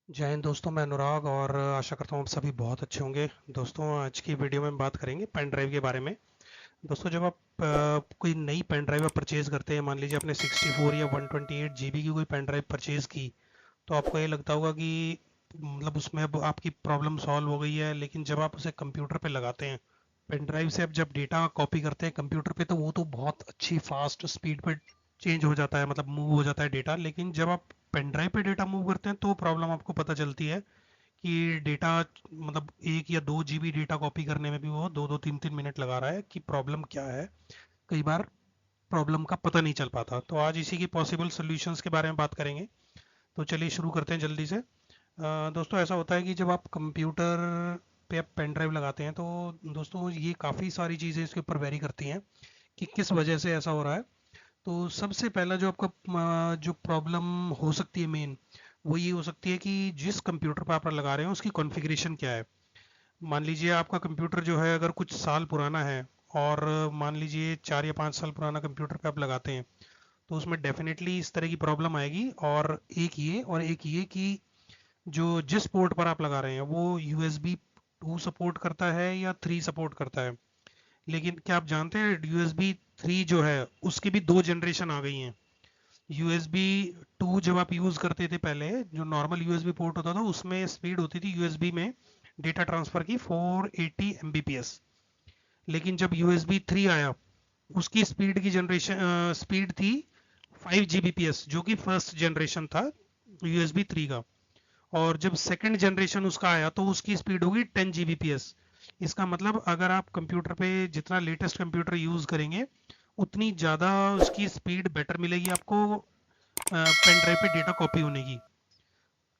जय हिंद दोस्तों, मैं अनुराग और आशा करता हूँ आप सभी बहुत अच्छे होंगे। दोस्तों, आज की वीडियो में हम बात करेंगे पेन ड्राइव के बारे में। दोस्तों, जब आप कोई नई पेन ड्राइव परचेज करते हैं, मान लीजिए आपने 64 या 128 GB की कोई पेन ड्राइव परचेज की, तो आपको ये लगता होगा कि मतलब उसमें अब आपकी प्रॉब्लम सॉल्व हो गई है। लेकिन जब आप उसे कंप्यूटर पे लगाते हैं, पेन ड्राइव से अब जब डेटा कॉपी करते हैं कंप्यूटर पे, तो वो तो बहुत अच्छी फास्ट स्पीड पे चेंज हो जाता है, मतलब मूव हो जाता है डेटा। लेकिन जब आप पेन ड्राइव पे डेटा मूव करते हैं तो प्रॉब्लम आपको पता चलती है कि डेटा, मतलब 1 या 2 GB डेटा कॉपी करने में भी वो 2-2 3-3 मिनट लगा रहा है। कि प्रॉब्लम क्या है, कई बार प्रॉब्लम का पता नहीं चल पाता। तो आज इसी की पॉसिबल सॉल्यूशंस के बारे में बात करेंगे। तो चलिए शुरू करते हैं जल्दी से। दोस्तों, ऐसा होता है कि जब आप कंप्यूटर पे आप पेन ड्राइव लगाते हैं, तो दोस्तों ये काफ़ी सारी चीज़ें इसके ऊपर वेरी करती हैं कि किस वजह से ऐसा हो रहा है। तो सबसे पहला जो आपका जो प्रॉब्लम हो सकती है मेन, वो ये हो सकती है कि जिस कंप्यूटर पर आप लगा रहे हो उसकी कॉन्फ़िगरेशन क्या है। मान लीजिए आपका कंप्यूटर जो है अगर कुछ साल पुराना है, और मान लीजिए 4 या 5 साल पुराना कंप्यूटर पे आप लगाते हैं, तो उसमें डेफिनेटली इस तरह की प्रॉब्लम आएगी। और एक ये कि जो जिस पोर्ट पर आप लगा रहे हैं वो USB 2 सपोर्ट करता है या 3 सपोर्ट करता है। लेकिन क्या आप जानते हैं USB 3 जो है उसकी भी 2 जनरेशन आ गई हैं। USB 2 जब आप यूज करते थे पहले, जो नॉर्मल USB पोर्ट होता था उसमें स्पीड होती थी USB में डेटा ट्रांसफर की 480 Mbps। लेकिन जब USB 3 आया, उसकी स्पीड थी 5 Gbps, जो कि फर्स्ट जनरेशन था USB 3 का। और जब सेकंड जनरेशन उसका आया तो उसकी स्पीड होगी 10 Gbps। इसका मतलब अगर आप कंप्यूटर पे जितना लेटेस्ट कंप्यूटर यूज करेंगे, उतनी ज़्यादा उसकी स्पीड बेटर मिलेगी आपको पेन ड्राइव पे डेटा कॉपी होने की।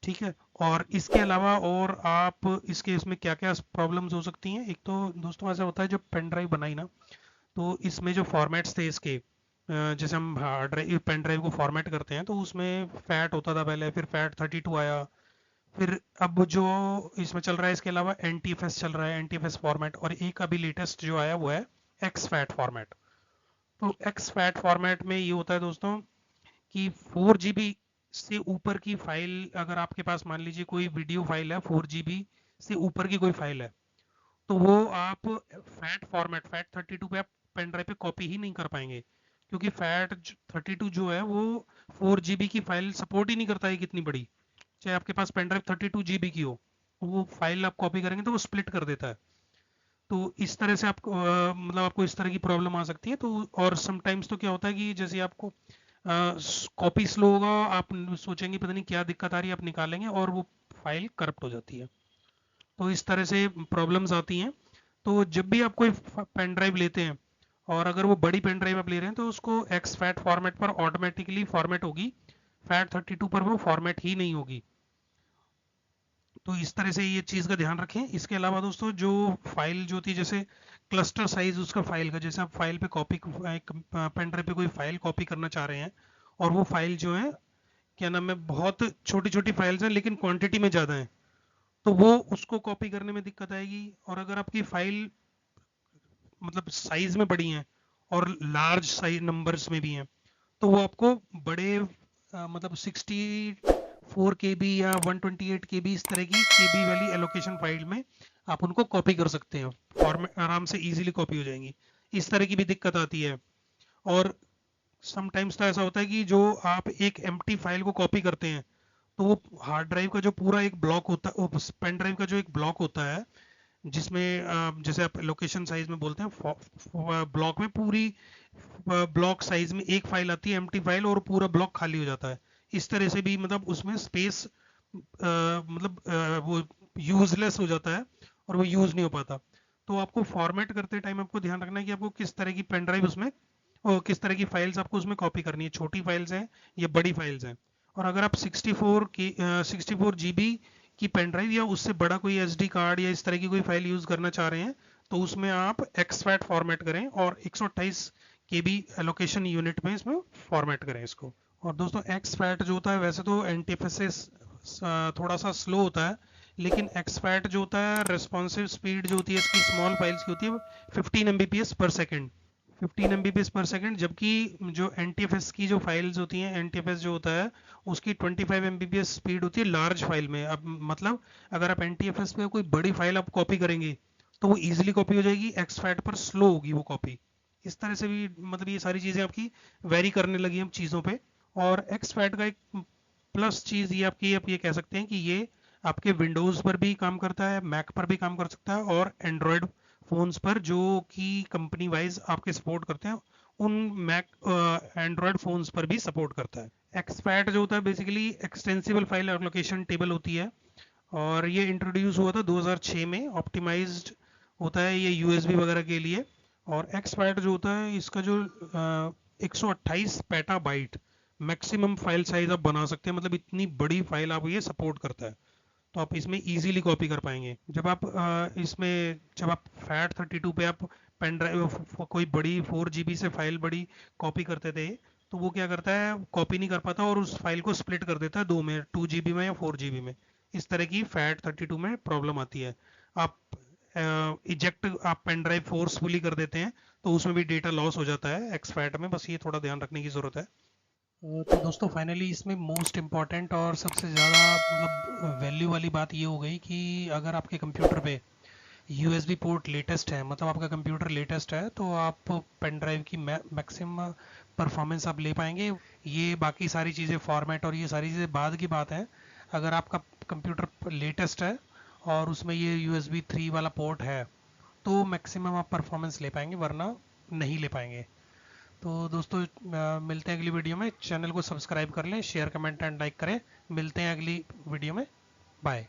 ठीक है। और इसके अलावा और आप इसके इसमें क्या क्या प्रॉब्लम्स हो सकती हैं, एक तो दोस्तों ऐसा होता है जब पेन ड्राइव बनाई ना, तो इसमें जो फॉर्मेट्स थे इसके, जैसे हम हार्ड ड्राइव पेन ड्राइव को फॉर्मेट करते हैं, तो उसमें फैट होता था पहले, फिर फैट 32 आया। फिर अब जो इसमें चल रहा है, इसके अलावा NTFS चल रहा है, NTFS फॉर्मेट। और एक अभी लेटेस्ट जो आया वो है एक्स फैट फॉर्मेट। तो एक्स फैट फॉर्मेट में ये होता है दोस्तों कि 4 GB से ऊपर की फाइल, अगर आपके पास मान लीजिए कोई वीडियो फाइल है 4 GB से ऊपर की कोई फाइल है, तो वो आप फैट 32 पे आप पेन ड्राइव पे कॉपी ही नहीं कर पाएंगे। क्योंकि फैट 32 जो है वो 4 GB की फाइल सपोर्ट ही नहीं करता है, कितनी बड़ी चाहे आपके पास पेन ड्राइव 32 GB की हो, वो फाइल आप कॉपी करेंगे तो वो स्प्लिट कर देता है। तो इस तरह से आपको मतलब आपको इस तरह की प्रॉब्लम आ सकती है। तो और समटाइम्स तो क्या होता है कि जैसे आपको कॉपी स्लो होगा, आप सोचेंगे पता नहीं क्या दिक्कत आ रही है, आप निकालेंगे और वो फाइल करप्ट हो जाती है। तो इस तरह से प्रॉब्लम्स आती हैं। तो जब भी आप कोई पेन ड्राइव लेते हैं, और अगर वो बड़ी पेन ड्राइव आप ले रहे हैं, तो उसको एक्स फैट फॉर्मेट पर ऑटोमेटिकली फॉर्मेट होगी, फैट 32 पर वो फॉर्मेट ही नहीं होगी। तो इस तरह से ये चीज़ का ध्यान रखें। इसके अलावा दोस्तों, जो फाइल जो थी, जैसे क्लस्टर साइज उसका फाइल का, जैसे आप फाइल पे कॉपी पेन ड्राइव पे कोई फाइल कॉपी करना चाह रहे हैं, और वो फाइल जो है, क्या नाम है, बहुत छोटी छोटी फाइल्स हैं लेकिन क्वांटिटी में ज़्यादा है, तो वो उसको कॉपी करने में दिक्कत आएगी। और अगर आपकी फाइल मतलब साइज में बड़ी हैं और लार्ज साइज नंबर्स में भी हैं, तो वो आपको बड़े मतलब 64 KB या 128 KB, इस तरह की KB वाली एलोकेशन फाइल में आप उनको कॉपी कर सकते हैं, फॉर्मेट आराम से इजीली कॉपी हो जाएंगी। इस तरह की भी दिक्कत आती है। और समटाइम्स तो ऐसा होता है कि जो आप एक एम्प्टी फाइल को कॉपी करते हैं, तो वो हार्ड ड्राइव का जो पूरा एक ब्लॉक होता है, पेन ड्राइव का जो एक ब्लॉक होता है, जिसमें जैसे आप लोकेशन साइज में बोलते हैं, ब्लॉक में पूरी ब्लॉक साइज में एक फाइल आती है एम्प्टी फाइल, और पूरा ब्लॉक खाली हो जाता है। इस तरह से भी मतलब उसमें स्पेस मतलब वो यूजलेस हो जाता है, और वो यूज नहीं हो पाता। तो आपको फॉर्मेट करते टाइम आपको ध्यान रखना है कि आपको किस तरह की पेन ड्राइव उसमें, और किस तरह की फाइल्स आपको उसमें कॉपी करनी है, छोटी फाइल्स हैं या बड़ी फाइल्स हैं। और अगर आप 64 GB की पेन ड्राइव या उससे बड़ा कोई SD कार्ड या इस तरह की कोई फाइल यूज करना चाह रहे हैं, तो उसमें आप एक्सफैट फॉर्मेट करें और 128 KB एलोकेशन यूनिट में इसमें फॉर्मेट करें इसको। और दोस्तों, एक्सफैट जो होता है, वैसे तो एंटीफेसिस थोड़ा सा स्लो होता है, लेकिन एक्सफैट जो होता है, रेस्पॉन्सिव स्पीड जो होती है इसकी स्मॉल फाइल्स की होती है 15 Mbps पर सेकेंड। 15 Mbps पर सेकंड, जबकि जो NTFS की जो फाइल्स होती हैं, NTFS जो होता है उसकी 25 Mbps स्पीड होती है लार्ज फाइल में। अब मतलब अगर आप NTFS पे कोई बड़ी फाइल आप कॉपी करेंगे तो वो इजीली कॉपी हो जाएगी, एक्सफैट पर स्लो होगी वो कॉपी। इस तरह से भी मतलब ये सारी चीज़ें आपकी वेरी करने लगी हैं चीज़ों पे। और एक्सफैट का एक प्लस चीज़ ये आपकी, आप ये कह सकते हैं कि ये आपके विंडोज़ पर भी काम करता है, मैक पर भी काम कर सकता है, और एंड्रॉयड फोन्स पर जो कि कंपनी वाइज आपके सपोर्ट करते हैं उन मैक एंड्रॉयड फोन्स पर भी सपोर्ट करता है। एक्सपैट जो होता है basically extensible file allocation table होती है, और ये इंट्रोड्यूस हुआ था 2006 में, ऑप्टिमाइज्ड होता है ये यूएसबी वगैरह के लिए। और एक्सपैट जो होता है इसका जो 128 पेटाबाइट मैक्सिमम फाइल साइज आप बना सकते हैं, मतलब इतनी बड़ी फाइल आप ये सपोर्ट करता है। तो आप इसमें इजीली कॉपी कर पाएंगे। जब आप इसमें जब आप FAT32 पे आप पेन ड्राइव कोई बड़ी 4 GB से फाइल बड़ी कॉपी करते थे, तो वो क्या करता है, कॉपी नहीं कर पाता और उस फाइल को स्प्लिट कर देता है दो में, 2 GB में या 4 GB में। इस तरह की FAT32 में प्रॉब्लम आती है। आप इजेक्ट आप पेन ड्राइव फोर्सफुली कर देते हैं तो उसमें भी डेटा लॉस हो जाता है एक्सफैट में, बस ये थोड़ा ध्यान रखने की ज़रूरत है। तो दोस्तों फाइनली इसमें मोस्ट इम्पॉर्टेंट और सबसे ज़्यादा मतलब वैल्यू वाली बात ये हो गई कि अगर आपके कंप्यूटर पे यूएसबी पोर्ट लेटेस्ट है, मतलब आपका कंप्यूटर लेटेस्ट है, तो आप पेन ड्राइव की मैक्सिमम परफॉर्मेंस आप ले पाएंगे। ये बाकी सारी चीज़ें फॉर्मेट और ये सारी चीज़ें बाद की बात है। अगर आपका कंप्यूटर लेटेस्ट है और उसमें ये USB 3 वाला पोर्ट है तो मैक्सिमम आप परफॉर्मेंस ले पाएंगे, वरना नहीं ले पाएंगे। तो दोस्तों मिलते हैं अगली वीडियो में। चैनल को सब्सक्राइब कर लें, शेयर कमेंट एंड लाइक करें। मिलते हैं अगली वीडियो में। बाय।